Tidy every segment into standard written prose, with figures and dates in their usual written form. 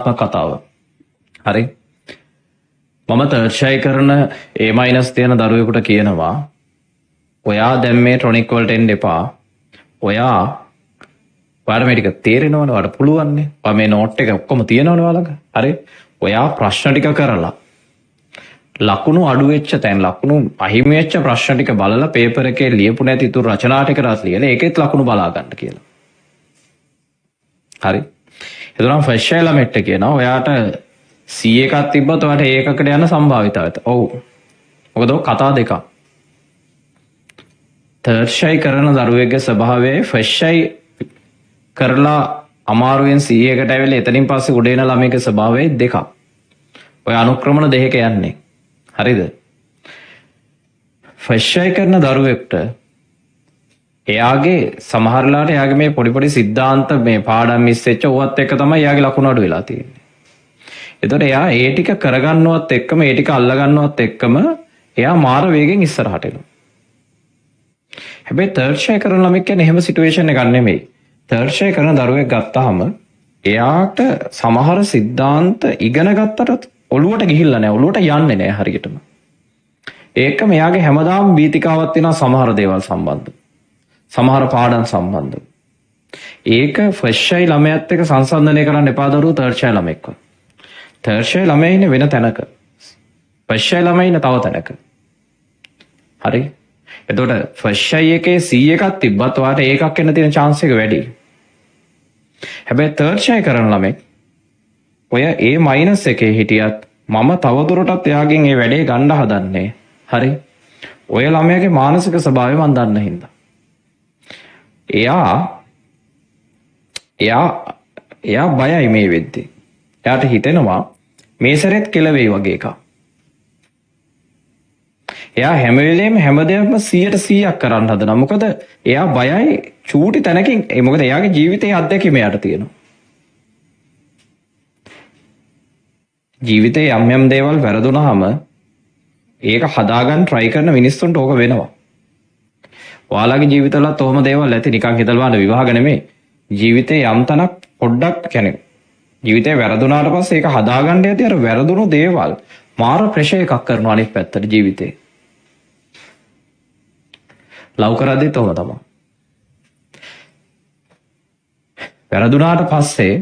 කතාව. හරි. මම තර්ෂය කරන A- තියෙන දරුවෙකුට කියනවා ඔයා දැන් මේ ටොනික් වලට එන්න එපා. ඔයා ඔයාට මේ ටික තේරෙනවනේ, ඔයාට පුළුවන්නේ. ඔයා මේ නෝට් එක ඔක්කොම තියෙනවනේ ඔයාලගේ. හරි. ඔයා ප්‍රශ්න ටික කරලා ලකුණු අඩු වෙච්ච තැන්, ලකුණු අහිමි වෙච්ච ප්‍රශ්න ටික බලලා පේපර් එකේ ලියපු නැති ඉතුරු රචනා ටික රත් ලියලා ඒකෙත් ලකුණු බලා ගන්න කියලා. හරි. එතනම් ෆස්ට් එලමෙන්ට් එක කියනවා ඔයාට C එකක් තිබ්බත් ඔයාට A එකකට යන සම්භාවිතාවය. ඔව්. මොකද ඔය කතා දෙකක්. තර්ෂයි කරන දරුවෙක්ගේ ස්වභාවයයි ෆස්ටයි කරලා අමාරුවෙන් C එකට ඇවිල්ලා එතනින් පස්සේ උඩ එන ළමයිගේ ස්වභාවයයි දෙකක්. ඔය අනුක්‍රමණ දෙකක යන්නේ. හරිද? ෆස්ටයි කරන දරුවෙක්ට එයාගේ සමහරලාට එයාගේ මේ පොඩි සිද්ධාන්ත මේ පාඩම් මිස් වෙච්ච ඕවත් එක්ක තමයි එයාගේ ලකුණු අඩු වෙලා තියෙන්නේ. එතකොට එයා ඒ ටික කරගන්නවත් එක්කම ඒ ටික අල්ලගන්නවත් එක්කම එයා මාර වේගෙන් ඉස්සරහට එනවා. හැබැයි තර්ෂය කරන ළමෙක් කියන්නේ එහෙම සිටුේෂන් එකක් නෙමෙයි. තර්ෂය කරන දරුවෙක් ගත්තාම එයාට සමහර සිද්ධාන්ත ඉගෙන ගත්තට ඔළුවට ගිහිල්ලා නැහැ. ඔළුවට යන්නේ නැහැ හරියටම. ඒකම එයාගේ හැමදාම බීතිකාවක් තියෙනවා සමහර දේවල් සම්බන්ධව. සමහර පාඩම් සම්බන්ධව. ඒක ෆස්ටයි ළමයාත් එක්ක සංසන්දනය කරන්න එපා දරුවෝ තර්ෂය ළමෙක්ව. තර්ෂය ළමයා ඉන්නේ වෙන තැනක. ෆස්ටයි ළමයා ඉන්නේ තව තැනක. හරි. එතකොට ෆස්ටයි එකේ C එකක් තිබ්බත් ඔයාට ඒකක් එන්න තියෙන chance එක වැඩි. හැබැයි තර්ෂය කරන ළමෙක් ඔය A- එකේ හිටියත් මම තවදුරටත් එයාගෙන් ඒ වැඩේ ගන්න හදන්නේ. හරි. ඔය ළමයාගේ මානසික ස්වභාවය මන් දන්න හින්දා. එයා බයයි මේ වෙද්දි. එයාට හිතෙනවා මේ සැරේත් කෙලවෙයි වගේ එකක්. එයා හැම වෙලේම හැම දෙයක්ම 100% කරන්න හදනවා. මොකද එයා බයයි චූටි තැනකින්. මොකද එයාගේ ජීවිතයේ අත්දැකීම එයාට තියෙනවා. ජීවිතේ යම් දේවල් වැරදුනහම ඒක හදාගන්න try කරන මිනිස්සුන්ට ඕක වෙනවා. ඔයාලගේ ජීවිතවලත් ඔහොම දේවල් ඇති. නිකන් හිතලා බලන්න විවාහ නෙමෙයි. ජීවිතේ යම් තනක් පොඩ්ඩක් කියන්නේ ජීවිතේ වැරදුනාට පස්සේ ඒක හදාගන්න යදී අර වැරදුණු දේවල් මාර ප්‍රෙෂර් එකක් කරනවා අනිත් පැත්තට ජීවිතේ. ලව් කරද්දිත් ඔහොම තමයි. වැරදුනාට පස්සේ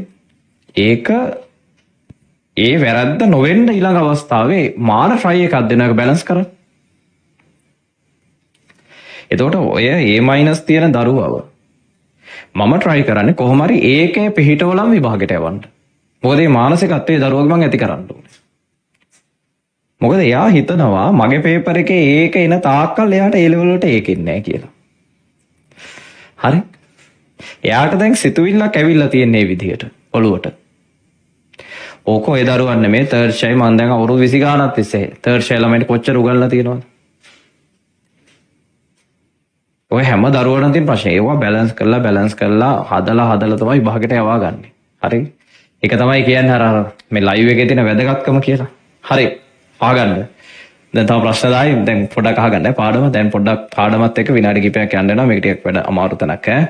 ඒක ඒ වැරද්ද නොවෙන්න ඊළඟ අවස්ථාවේ මාර ට්‍රයි එකක් දෙනවා බැලන්ස් කරන්න. එතකොට ඔය A- තියෙන දරුවව මම try කරන්නේ කොහොම හරි ඒකේ පිහිටවලම් විභාගයට යවන්න. මොකද මේ මානසිකත්වයේ දරුවගේ මම ඇති කරන්න ඕනේ. මොකද එයා හිතනවා මගේ පේපර් එකේ ඒක එන තාක්කල් එයාට A level වලට ඒක එන්නේ නැහැ කියලා. හරි. එයාට දැන් සිතුවිල්ලක් ඇවිල්ලා තියෙන මේ විදිහට ඔළුවට. ඕක ඔය දරුවන් නෙමේ තර්ෂයි මම දැන් අවුරුදු 20 ගානක් තිස්සේ තර්ෂයි ළමයින්ට කොච්චර උගන්ලා තියෙනවද? ඔය හැම දරුවන්ටම තියෙන ප්‍රශ්නේ ඒවා බැලන්ස් කරලා හදලා තමයි විභාගයට යවා ගන්න. හරි. ඒක තමයි කියන්නේ අර මේ ලයිව් එකේ තියෙන වැදගත්කම කියලා. හරි. අහගන්න. දැන් තව ප්‍රශ්න දායි දැන් පොඩ්ඩක් අහගන්න. පාඩම දැන් පොඩ්ඩක් පාඩමත් එක්ක විනාඩි කිහිපයක් යන්න වෙනවා. මේක ටිකක් වැඩ අමාරු තැනක් ඈ.